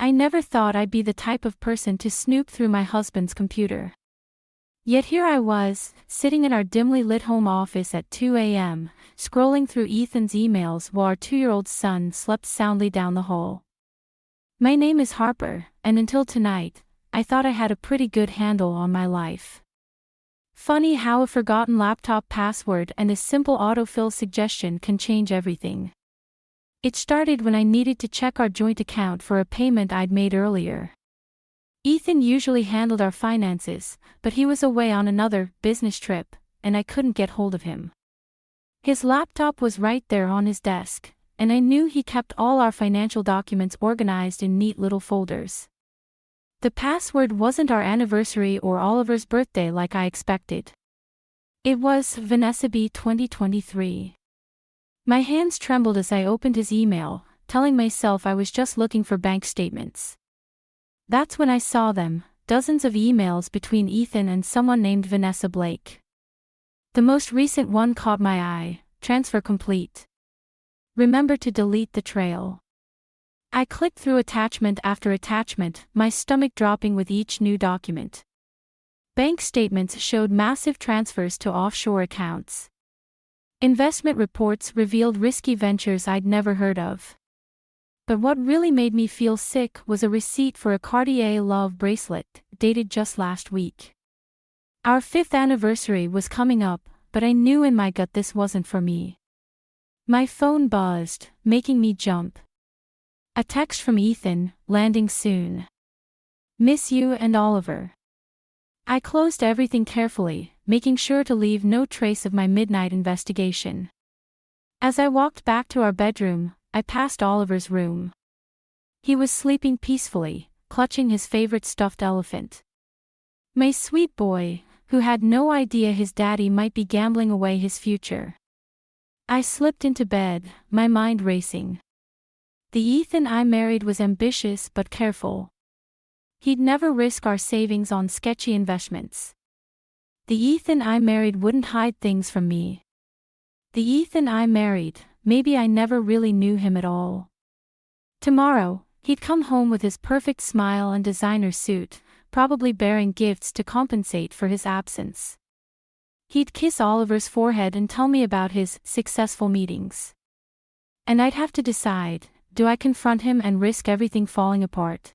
I never thought I'd be the type of person to snoop through my husband's computer. Yet here I was, sitting in our dimly lit home office at 2 a.m., scrolling through Ethan's emails while our 2-year-old son slept soundly down the hall. My name is Harper, and until tonight, I thought I had a pretty good handle on my life. Funny how a forgotten laptop password and a simple autofill suggestion can change everything. It started when I needed to check our joint account for a payment I'd made earlier. Ethan usually handled our finances, but he was away on another business trip, and I couldn't get hold of him. His laptop was right there on his desk, and I knew he kept all our financial documents organized in neat little folders. The password wasn't our anniversary or Oliver's birthday like I expected. It was Vanessab2023. My hands trembled as I opened his email, telling myself I was just looking for bank statements. That's when I saw them, dozens of emails between Ethan and someone named Vanessa Blake. The most recent one caught my eye: transfer complete. Remember to delete the trail. I clicked through attachment after attachment, my stomach dropping with each new document. Bank statements showed massive transfers to offshore accounts. Investment reports revealed risky ventures I'd never heard of. But what really made me feel sick was a receipt for a Cartier Love bracelet, dated just last week. Our 5th anniversary was coming up, but I knew in my gut this wasn't for me. My phone buzzed, making me jump. A text from Ethan, landing soon. Miss you and Oliver. I closed everything carefully, making sure to leave no trace of my midnight investigation. As I walked back to our bedroom, I passed Oliver's room. He was sleeping peacefully, clutching his favorite stuffed elephant. My sweet boy, who had no idea his daddy might be gambling away his future. I slipped into bed, my mind racing. The Ethan I married was ambitious but careful. He'd never risk our savings on sketchy investments. The Ethan I married wouldn't hide things from me. The Ethan I married, maybe I never really knew him at all. Tomorrow, he'd come home with his perfect smile and designer suit, probably bearing gifts to compensate for his absence. He'd kiss Oliver's forehead and tell me about his successful meetings. And I'd have to decide, do I confront him and risk everything falling apart?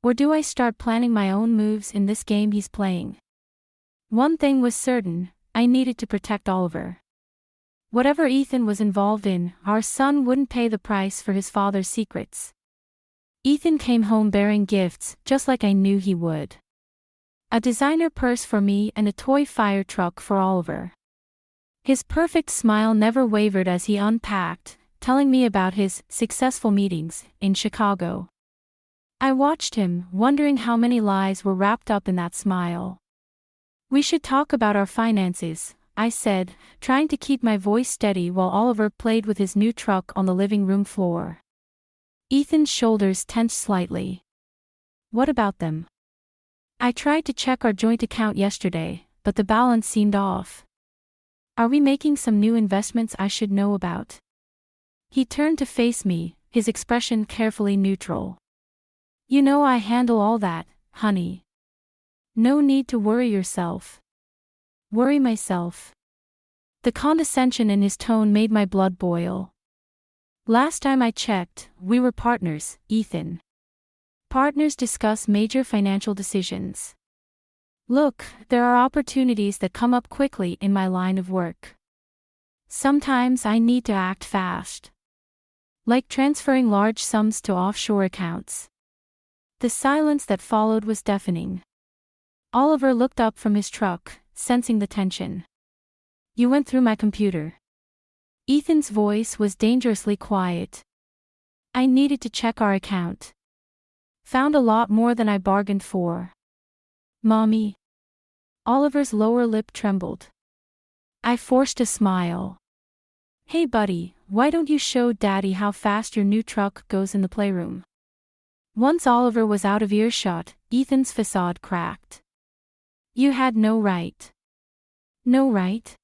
Or do I start planning my own moves in this game he's playing? One thing was certain, I needed to protect Oliver. Whatever Ethan was involved in, our son wouldn't pay the price for his father's secrets. Ethan came home bearing gifts, just like I knew he would. A designer purse for me and a toy fire truck for Oliver. His perfect smile never wavered as he unpacked, telling me about his successful meetings in Chicago. I watched him, wondering how many lies were wrapped up in that smile. We should talk about our finances, I said, trying to keep my voice steady while Oliver played with his new truck on the living room floor. Ethan's shoulders tensed slightly. What about them? I tried to check our joint account yesterday, but the balance seemed off. Are we making some new investments I should know about? He turned to face me, his expression carefully neutral. You know I handle all that, honey. No need to worry yourself. Worry myself. The condescension in his tone made my blood boil. Last time I checked, we were partners, Ethan. Partners discuss major financial decisions. Look, there are opportunities that come up quickly in my line of work. Sometimes I need to act fast. Like transferring large sums to offshore accounts. The silence that followed was deafening. Oliver looked up from his truck, sensing the tension. You went through my computer. Ethan's voice was dangerously quiet. I needed to check our account. Found a lot more than I bargained for. Mommy. Oliver's lower lip trembled. I forced a smile. Hey buddy, why don't you show Daddy how fast your new truck goes in the playroom? Once Oliver was out of earshot, Ethan's facade cracked. You had no right. No right?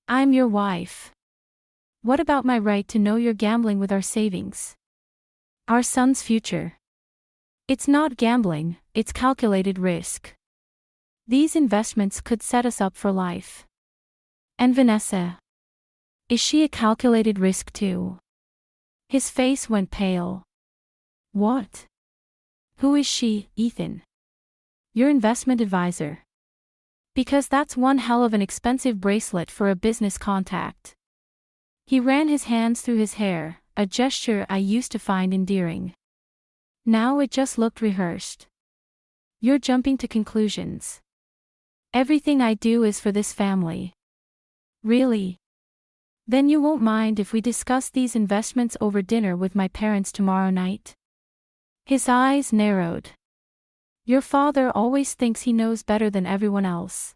I'm your wife. What about my right to know you're gambling with our savings? Our son's future. It's not gambling, it's calculated risk. These investments could set us up for life. And Vanessa? Is she a calculated risk too? His face went pale. What? Who is she, Ethan? Your investment advisor. Because that's one hell of an expensive bracelet for a business contact. He ran his hands through his hair, a gesture I used to find endearing. Now it just looked rehearsed. You're jumping to conclusions. Everything I do is for this family. Really? Then you won't mind if we discuss these investments over dinner with my parents tomorrow night? His eyes narrowed. Your father always thinks he knows better than everyone else.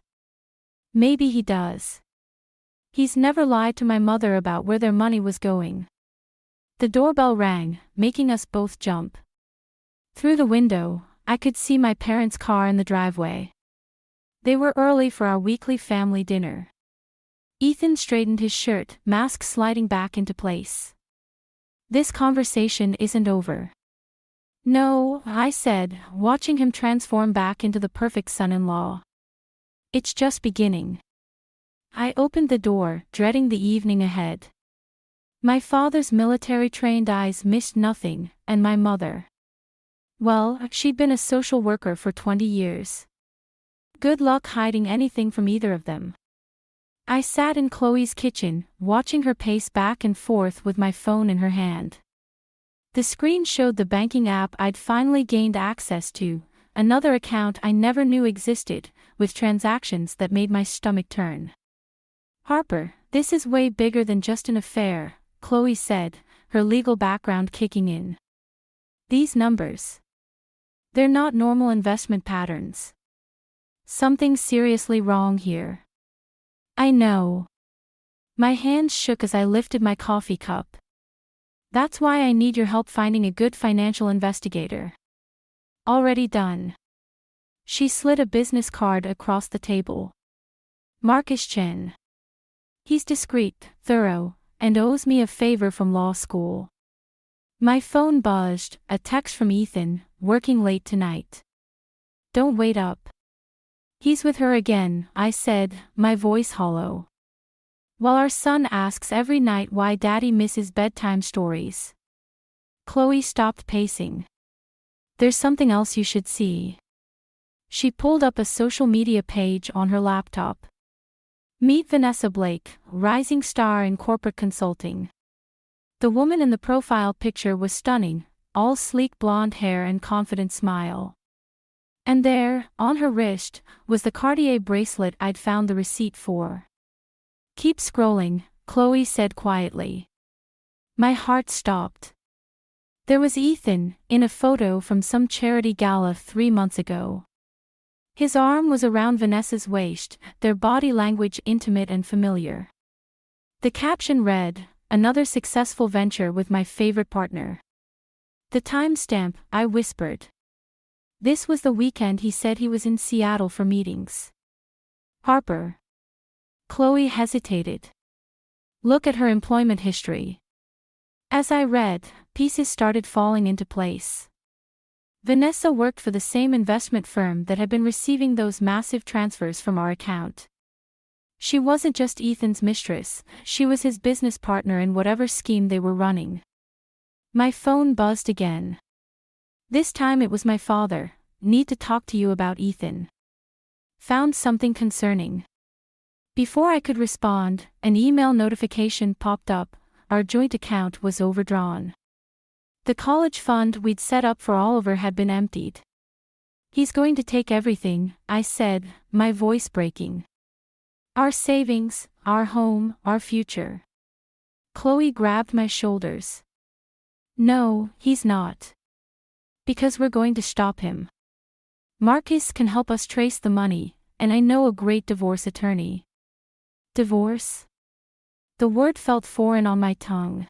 Maybe he does. He's never lied to my mother about where their money was going. The doorbell rang, making us both jump. Through the window, I could see my parents' car in the driveway. They were early for our weekly family dinner. Ethan straightened his shirt, mask sliding back into place. This conversation isn't over. No, I said, watching him transform back into the perfect son-in-law. It's just beginning. I opened the door, dreading the evening ahead. My father's military-trained eyes missed nothing, and my mother. Well, she'd been a social worker for 20 years. Good luck hiding anything from either of them. I sat in Chloe's kitchen, watching her pace back and forth with my phone in her hand. The screen showed the banking app I'd finally gained access to, another account I never knew existed, with transactions that made my stomach turn. Harper, this is way bigger than just an affair, Chloe said, her legal background kicking in. These numbers. They're not normal investment patterns. Something's seriously wrong here. I know. My hands shook as I lifted my coffee cup. That's why I need your help finding a good financial investigator. Already done. She slid a business card across the table. Marcus Chen. He's discreet, thorough, and owes me a favor from law school. My phone buzzed, a text from Ethan, working late tonight. Don't wait up. He's with her again, I said, my voice hollow. While our son asks every night why Daddy misses bedtime stories. Chloe stopped pacing. There's something else you should see. She pulled up a social media page on her laptop. Meet Vanessa Blake, rising star in corporate consulting. The woman in the profile picture was stunning, all sleek blonde hair and confident smile. And there, on her wrist, was the Cartier bracelet I'd found the receipt for. Keep scrolling, Chloe said quietly. My heart stopped. There was Ethan, in a photo from some charity gala 3 months ago. His arm was around Vanessa's waist, their body language intimate and familiar. The caption read, another successful venture with my favorite partner. The timestamp, I whispered. This was the weekend he said he was in Seattle for meetings. Harper. Chloe hesitated. Look at her employment history. As I read, pieces started falling into place. Vanessa worked for the same investment firm that had been receiving those massive transfers from our account. She wasn't just Ethan's mistress, she was his business partner in whatever scheme they were running. My phone buzzed again. This time it was my father. Need to talk to you about Ethan. Found something concerning. Before I could respond, an email notification popped up. Our joint account was overdrawn. The college fund we'd set up for Oliver had been emptied. He's going to take everything, I said, my voice breaking. Our savings, our home, our future. Chloe grabbed my shoulders. No, he's not. Because we're going to stop him. Marcus can help us trace the money, and I know a great divorce attorney. Divorce? The word felt foreign on my tongue.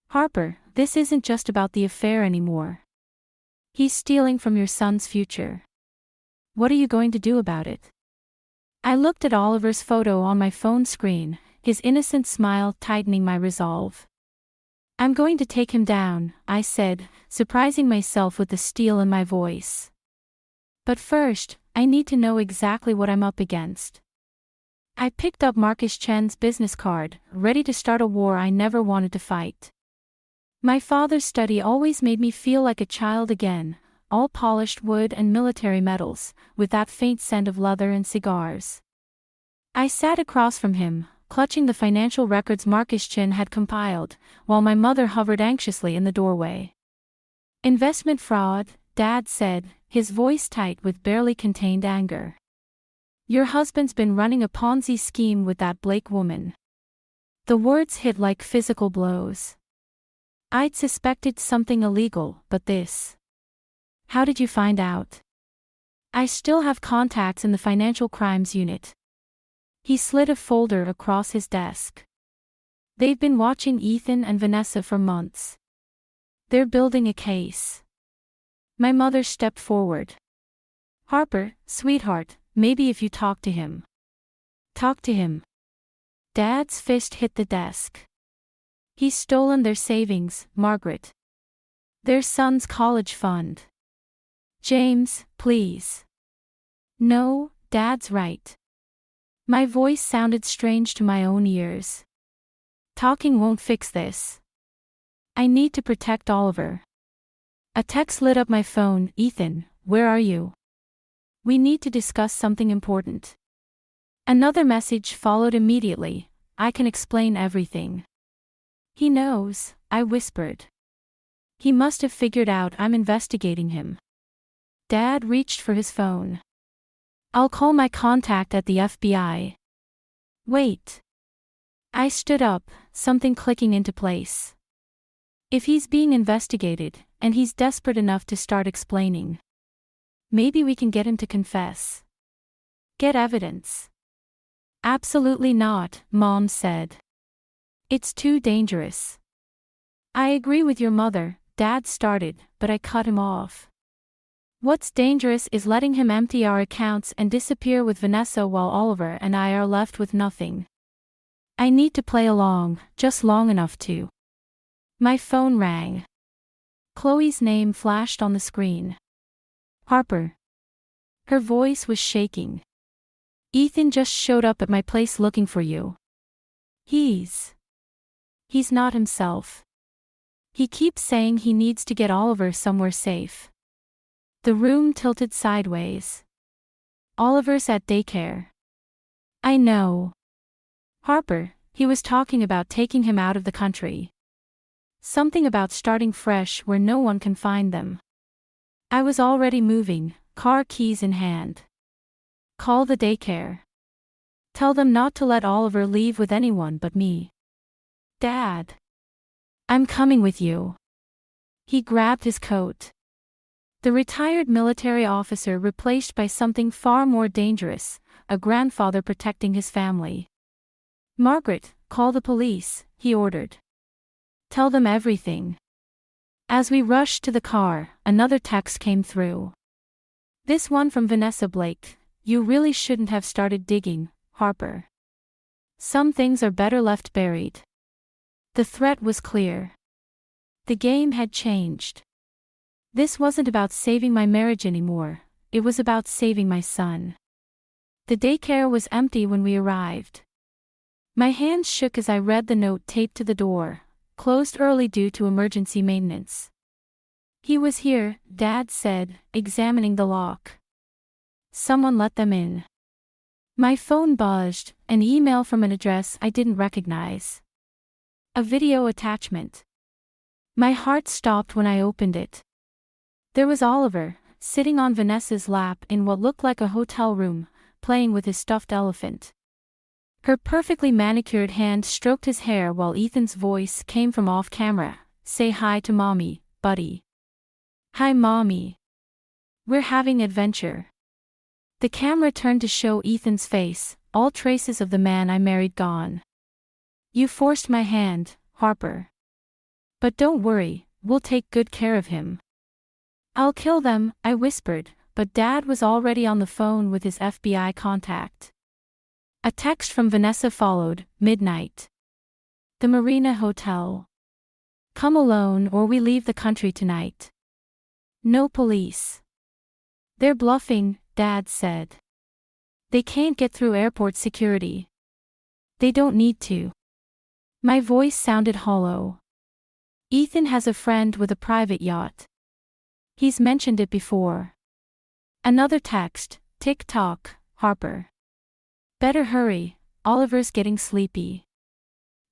Harper, this isn't just about the affair anymore. He's stealing from your son's future. What are you going to do about it? I looked at Oliver's photo on my phone screen, his innocent smile tightening my resolve. I'm going to take him down, I said, surprising myself with the steel in my voice. But first, I need to know exactly what I'm up against. I picked up Marcus Chen's business card, ready to start a war I never wanted to fight. My father's study always made me feel like a child again, all polished wood and military medals, with that faint scent of leather and cigars. I sat across from him, clutching the financial records Marcus Chen had compiled, while my mother hovered anxiously in the doorway. Investment fraud, Dad said, his voice tight with barely contained anger. Your husband's been running a Ponzi scheme with that Blake woman. The words hit like physical blows. I'd suspected something illegal, but this. How did you find out? I still have contacts in the financial crimes unit. He slid a folder across his desk. They've been watching Ethan and Vanessa for months. They're building a case. My mother stepped forward. Harper, sweetheart, maybe if you talk to him. Talk to him. Dad's fist hit the desk. He's stolen their savings, Margaret. Their son's college fund. James, please. No, Dad's right. My voice sounded strange to my own ears. Talking won't fix this. I need to protect Oliver. A text lit up my phone. Ethan, where are you? We need to discuss something important. Another message followed immediately. I can explain everything. He knows, I whispered. He must have figured out I'm investigating him. Dad reached for his phone. I'll call my contact at the FBI. Wait. I stood up, something clicking into place. If he's being investigated, and he's desperate enough to start explaining, maybe we can get him to confess. Get evidence. Absolutely not, Mom said. It's too dangerous. I agree with your mother, Dad started, but I cut him off. What's dangerous is letting him empty our accounts and disappear with Vanessa while Oliver and I are left with nothing. I need to play along, just long enough to. My phone rang. Chloe's name flashed on the screen. Harper. Her voice was shaking. Ethan just showed up at my place looking for you. He's not himself. He keeps saying he needs to get Oliver somewhere safe. The room tilted sideways. Oliver's at daycare. I know. Harper, he was talking about taking him out of the country. Something about starting fresh where no one can find them. I was already moving, car keys in hand. Call the daycare. Tell them not to let Oliver leave with anyone but me. Dad. I'm coming with you. He grabbed his coat. The retired military officer replaced by something far more dangerous, a grandfather protecting his family. Margaret, call the police, he ordered. Tell them everything. As we rushed to the car, another text came through. This one from Vanessa Blake. You really shouldn't have started digging, Harper. Some things are better left buried. The threat was clear. The game had changed. This wasn't about saving my marriage anymore, it was about saving my son. The daycare was empty when we arrived. My hands shook as I read the note taped to the door, closed early due to emergency maintenance. He was here, Dad said, examining the lock. Someone let them in. My phone buzzed, an email from an address I didn't recognize. A video attachment. My heart stopped when I opened it. There was Oliver, sitting on Vanessa's lap in what looked like a hotel room, playing with his stuffed elephant. Her perfectly manicured hand stroked his hair while Ethan's voice came from off-camera. Say hi to Mommy, buddy. Hi Mommy. We're having adventure. The camera turned to show Ethan's face, all traces of the man I married gone. You forced my hand, Harper. But don't worry, we'll take good care of him. I'll kill them, I whispered, but Dad was already on the phone with his FBI contact. A text from Vanessa followed, midnight. The Marina Hotel. Come alone or we leave the country tonight. No police. They're bluffing, Dad said. They can't get through airport security. They don't need to. My voice sounded hollow. Ethan has a friend with a private yacht. He's mentioned it before. Another text, tick-tock, Harper. Better hurry, Oliver's getting sleepy.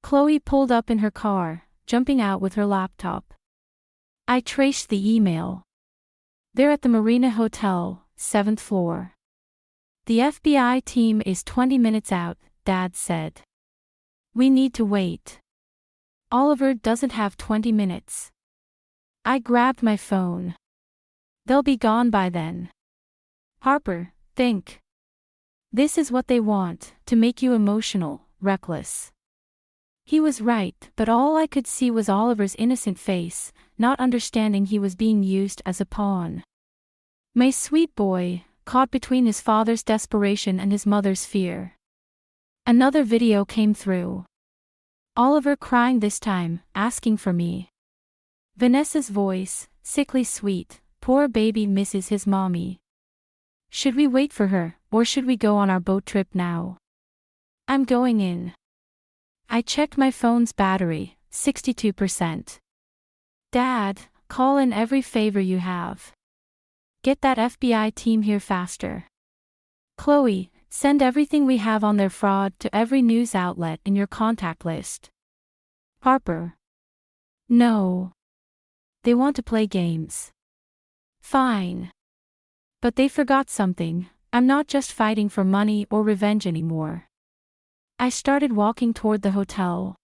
Chloe pulled up in her car, jumping out with her laptop. I traced the email. They're at the Marina Hotel, 7th floor. The FBI team is 20 minutes out, Dad said. We need to wait. Oliver doesn't have 20 minutes. I grabbed my phone. They'll be gone by then. Harper, think. This is what they want, to make you emotional, reckless. He was right, but all I could see was Oliver's innocent face, not understanding he was being used as a pawn. My sweet boy, caught between his father's desperation and his mother's fear. Another video came through. Oliver crying this time, asking for me. Vanessa's voice, sickly sweet, poor baby misses his mommy. Should we wait for her, or should we go on our boat trip now? I'm going in. I checked my phone's battery, 62%. Dad, call in every favor you have. Get that FBI team here faster. Chloe, send everything we have on their fraud to every news outlet in your contact list. Harper. No. They want to play games. Fine. But they forgot something. I'm not just fighting for money or revenge anymore. I started walking toward the hotel.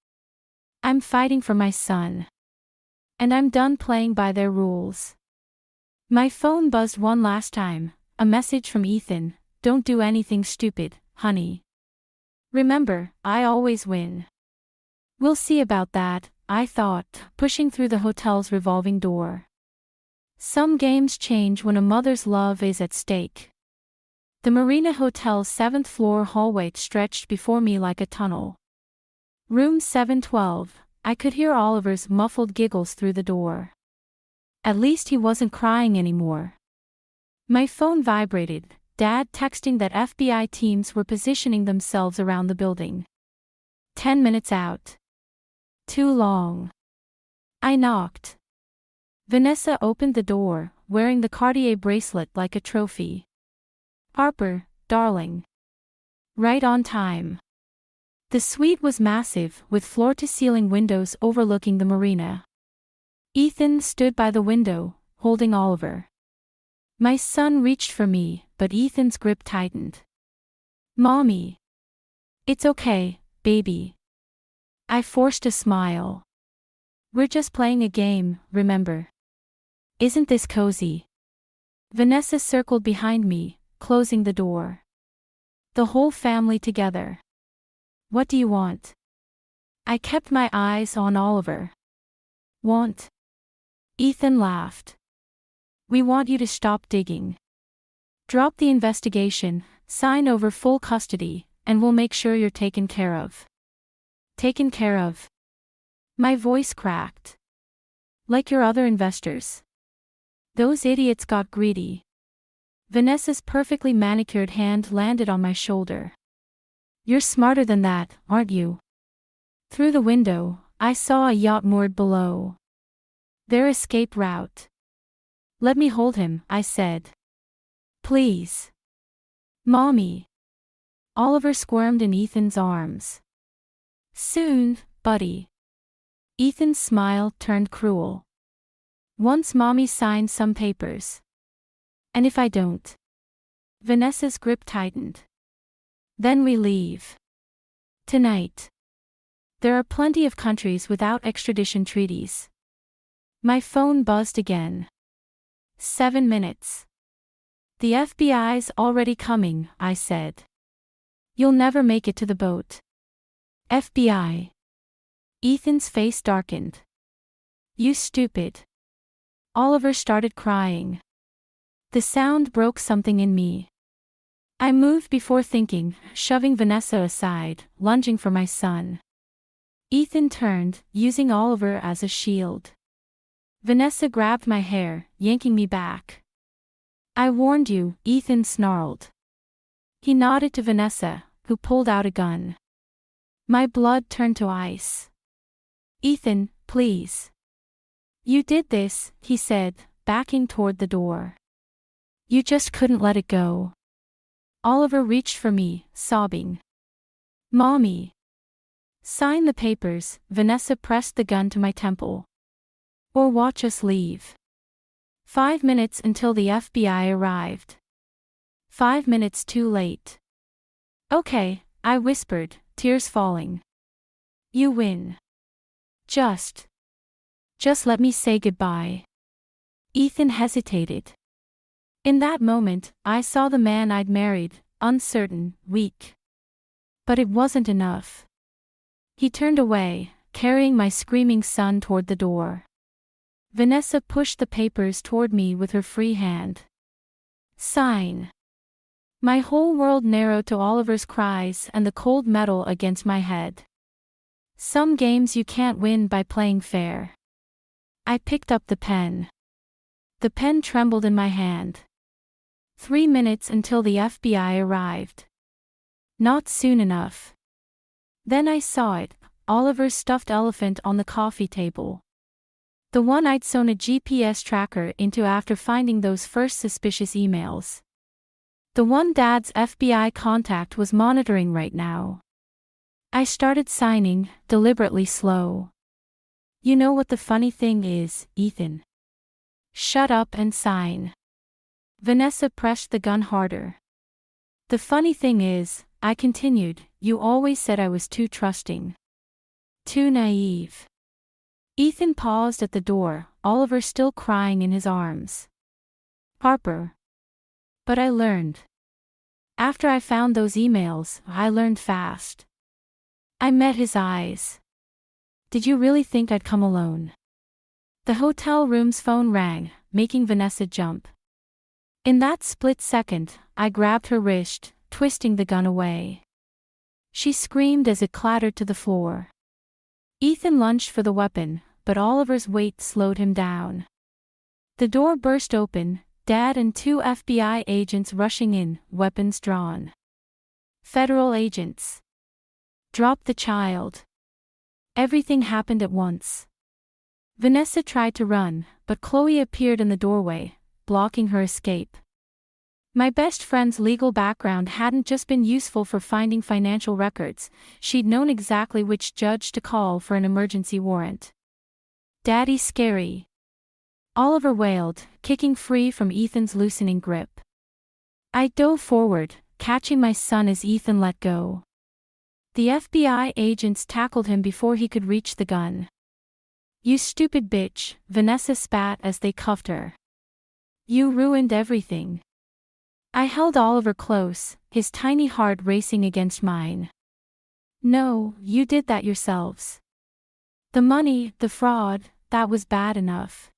I'm fighting for my son. And I'm done playing by their rules. My phone buzzed one last time, a message from Ethan, don't do anything stupid, honey. Remember, I always win. We'll see about that, I thought, pushing through the hotel's revolving door. Some games change when a mother's love is at stake. The Marina Hotel's 7th floor hallway stretched before me like a tunnel. Room 712, I could hear Oliver's muffled giggles through the door. At least he wasn't crying anymore. My phone vibrated, Dad texting that FBI teams were positioning themselves around the building. 10 minutes out. Too long. I knocked. Vanessa opened the door, wearing the Cartier bracelet like a trophy. Harper, darling. Right on time. The suite was massive, with floor-to-ceiling windows overlooking the marina. Ethan stood by the window, holding Oliver. My son reached for me, but Ethan's grip tightened. Mommy. It's okay, baby. I forced a smile. We're just playing a game, remember? Isn't this cozy? Vanessa circled behind me, closing the door. The whole family together. What do you want? I kept my eyes on Oliver. Want? Ethan laughed. We want you to stop digging. Drop the investigation, sign over full custody, and we'll make sure you're taken care of. Taken care of? My voice cracked. Like your other investors. Those idiots got greedy. Vanessa's perfectly manicured hand landed on my shoulder. You're smarter than that, aren't you? Through the window, I saw a yacht moored below. Their escape route. Let me hold him, I said. Please. Mommy. Oliver squirmed in Ethan's arms. Soon, buddy. Ethan's smile turned cruel. Once Mommy signs some papers. And if I don't? Vanessa's grip tightened. Then we leave. Tonight. There are plenty of countries without extradition treaties. My phone buzzed again. 7 minutes. The FBI's already coming, I said. You'll never make it to the boat. FBI. Ethan's face darkened. You stupid. Oliver started crying. The sound broke something in me. I moved before thinking, shoving Vanessa aside, lunging for my son. Ethan turned, using Oliver as a shield. Vanessa grabbed my hair, yanking me back. I warned you, Ethan snarled. He nodded to Vanessa, who pulled out a gun. My blood turned to ice. Ethan, please. You did this, he said, backing toward the door. You just couldn't let it go. Oliver reached for me, sobbing. Mommy. Sign the papers, Vanessa pressed the gun to my temple. Or watch us leave. 5 minutes until the FBI arrived. 5 minutes too late. Okay, I whispered, tears falling. You win. Just let me say goodbye. Ethan hesitated. In that moment, I saw the man I'd married, uncertain, weak. But it wasn't enough. He turned away, carrying my screaming son toward the door. Vanessa pushed the papers toward me with her free hand. Sign. My whole world narrowed to Oliver's cries and the cold metal against my head. Some games you can't win by playing fair. I picked up the pen. The pen trembled in my hand. 3 minutes until the FBI arrived. Not soon enough. Then I saw it, Oliver's stuffed elephant on the coffee table. The one I'd sewn a GPS tracker into after finding those first suspicious emails. The one Dad's FBI contact was monitoring right now. I started signing, deliberately slow. You know what the funny thing is, Ethan? Shut up and sign. Vanessa pressed the gun harder. The funny thing is, I continued, you always said I was too trusting. Too naive. Ethan paused at the door, Oliver still crying in his arms. Harper. But I learned. After I found those emails, I learned fast. I met his eyes. Did you really think I'd come alone? The hotel room's phone rang, making Vanessa jump. In that split second, I grabbed her wrist, twisting the gun away. She screamed as it clattered to the floor. Ethan lunged for the weapon, but Oliver's weight slowed him down. The door burst open, Dad and 2 FBI agents rushing in, weapons drawn. Federal agents. Drop the child. Everything happened at once. Vanessa tried to run, but Chloe appeared in the doorway, blocking her escape. My best friend's legal background hadn't just been useful for finding financial records, she'd known exactly which judge to call for an emergency warrant. Daddy's scary. Oliver wailed, kicking free from Ethan's loosening grip. I dove forward, catching my son as Ethan let go. The FBI agents tackled him before he could reach the gun. You stupid bitch, Vanessa spat as they cuffed her. You ruined everything. I held Oliver close, his tiny heart racing against mine. No, you did that yourselves. The money, the fraud, that was bad enough.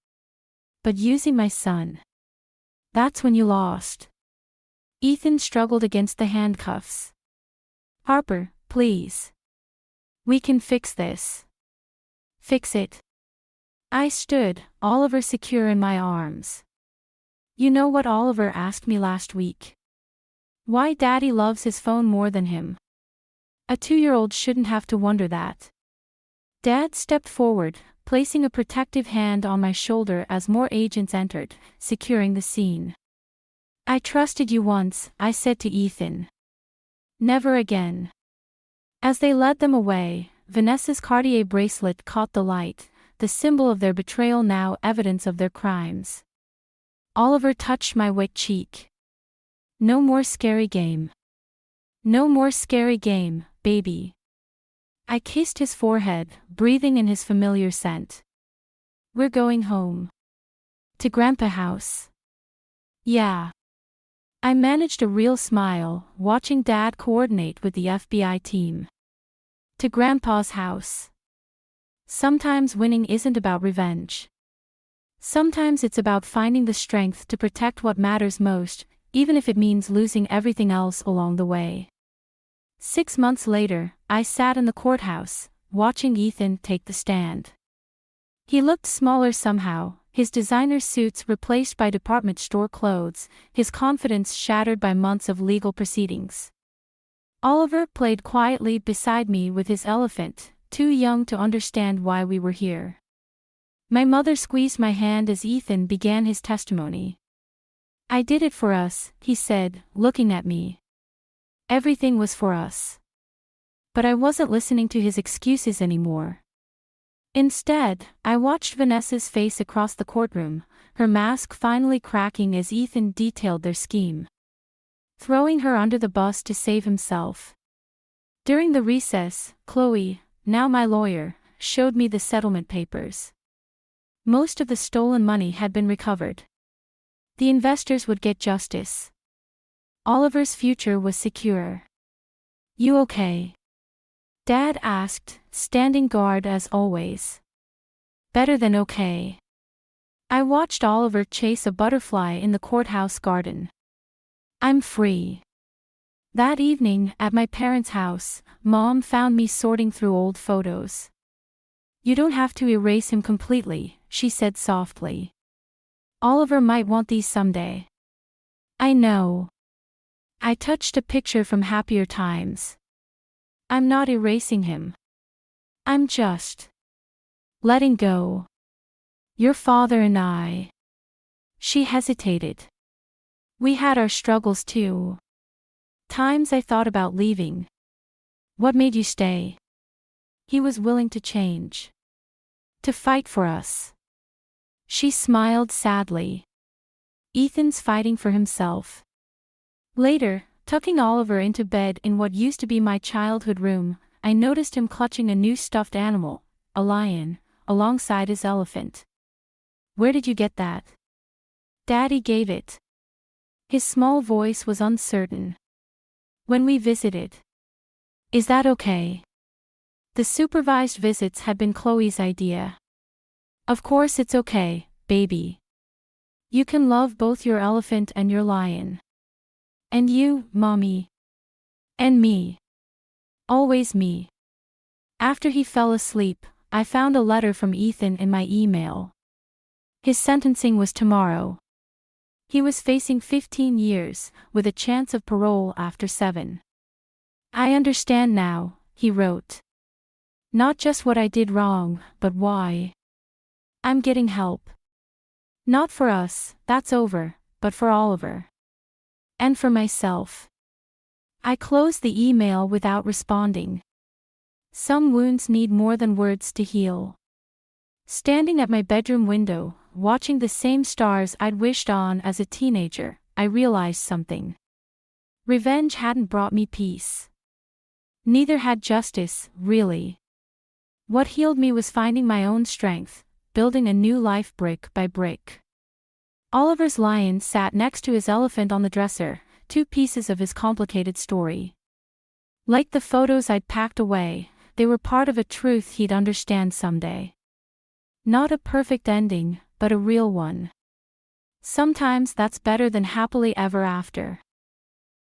But using my son. That's when you lost. Ethan struggled against the handcuffs. Harper, please. We can fix this. Fix it. I stood, Oliver secure in my arms. You know what Oliver asked me last week? Why Daddy loves his phone more than him. A 2-year-old shouldn't have to wonder that. Dad stepped forward, placing a protective hand on my shoulder as more agents entered, securing the scene. I trusted you once, I said to Ethan. Never again. As they led them away, Vanessa's Cartier bracelet caught the light, the symbol of their betrayal, now evidence of their crimes. Oliver touched my wet cheek. No more scary game. No more scary game, baby. I kissed his forehead, breathing in his familiar scent. We're going home. To Grandpa house. Yeah. I managed a real smile, watching Dad coordinate with the FBI team. To Grandpa's house. Sometimes winning isn't about revenge. Sometimes it's about finding the strength to protect what matters most, even if it means losing everything else along the way. 6 months later, I sat in the courthouse, watching Ethan take the stand. He looked smaller somehow, his designer suits replaced by department store clothes, his confidence shattered by months of legal proceedings. Oliver played quietly beside me with his elephant, too young to understand why we were here. My mother squeezed my hand as Ethan began his testimony. "I did it for us," he said, looking at me. "Everything was for us." But I wasn't listening to his excuses anymore. Instead, I watched Vanessa's face across the courtroom, her mask finally cracking as Ethan detailed their scheme. Throwing her under the bus to save himself. During the recess, Chloe, now my lawyer, showed me the settlement papers. Most of the stolen money had been recovered. The investors would get justice. Oliver's future was secure. "You okay?" Dad asked, standing guard as always. "Better than okay." I watched Oliver chase a butterfly in the courthouse garden. "I'm free." That evening, at my parents' house, Mom found me sorting through old photos. "You don't have to erase him completely," she said softly. "Oliver might want these someday." "I know." I touched a picture from happier times. "I'm not erasing him. I'm just letting go. Your father and I." She hesitated. "We had our struggles too. Times I thought about leaving." "What made you stay?" "He was willing to change. To fight for us." She smiled sadly. "Ethan's fighting for himself." Later, tucking Oliver into bed in what used to be my childhood room, I noticed him clutching a new stuffed animal, a lion, alongside his elephant. "Where did you get that?" "Daddy gave it." His small voice was uncertain. "When we visited." "Is that okay?" The supervised visits had been Chloe's idea. "Of course it's okay, baby. You can love both your elephant and your lion. And you, Mommy. And me. Always me." After he fell asleep, I found a letter from Ethan in my email. His sentencing was tomorrow. He was facing 15 years, with a chance of parole after 7. "I understand now," he wrote. "Not just what I did wrong, but why. I'm getting help. Not for us, that's over, but for Oliver. And for myself." I closed the email without responding. Some wounds need more than words to heal. Standing at my bedroom window, watching the same stars I'd wished on as a teenager, I realized something. Revenge hadn't brought me peace. Neither had justice, really. What healed me was finding my own strength, building a new life brick by brick. Oliver's lion sat next to his elephant on the dresser, 2 pieces of his complicated story. Like the photos I'd packed away, they were part of a truth he'd understand someday. Not a perfect ending, but a real one. Sometimes that's better than happily ever after.